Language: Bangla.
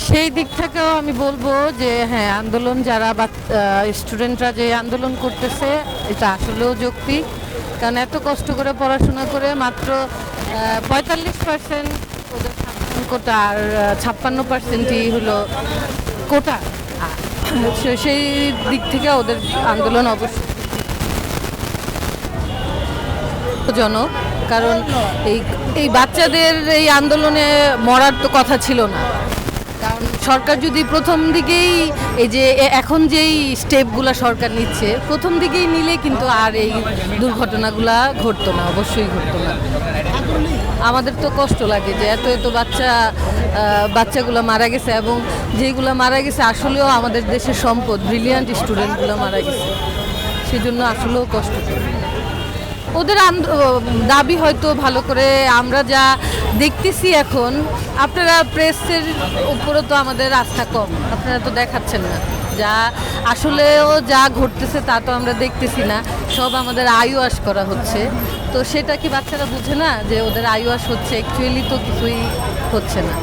সেই দিক থেকেও আমি বলবো যে হ্যাঁ, আন্দোলন যারা বা স্টুডেন্টরা যে আন্দোলন করতেছে এটা আসলেও যৌক্তিক। কারণ এত কষ্ট করে পড়াশোনা করে মাত্র 45% ওদের সাধারণ কোটা আর 56%ই হলো কোটা। সেই দিক থেকে ওদের আন্দোলন অবশ্যই জনক। কারণ এই এই বাচ্চাদের এই আন্দোলনে মরার তো কথা ছিল না। কারণ সরকার যদি প্রথম দিকেই এই যে এখন যেই স্টেপগুলা সরকার নিচ্ছে প্রথম দিকেই নিলে কিন্তু আর এই দুর্ঘটনাগুলা ঘটতো না, অবশ্যই ঘটতো না। আমাদের তো কষ্ট লাগে যে এত এত বাচ্চাগুলো মারা গেছে, এবং যেগুলো মারা গেছে আসলেও আমাদের দেশের সম্পদ, ব্রিলিয়ান্ট স্টুডেন্টগুলো মারা গেছে, সেজন্য আসলেও কষ্ট করি। ওদের দাবি হয়তো ভালো করে আমরা যা দেখতেছি এখন, আপনারা প্রেসের উপরে তো আমাদের আস্থা কম, আপনারা তো দেখাচ্ছেন না যা আসলেও যা ঘটতেছে তা তো আমরা দেখতেছি না, সব আমাদের আইওয়াশ করা হচ্ছে। তো সেটা কি বাচ্চারা বুঝে না যে ওদের আইওয়াশ হচ্ছে, অ্যাকচুয়ালি তো কিছুই হচ্ছে না।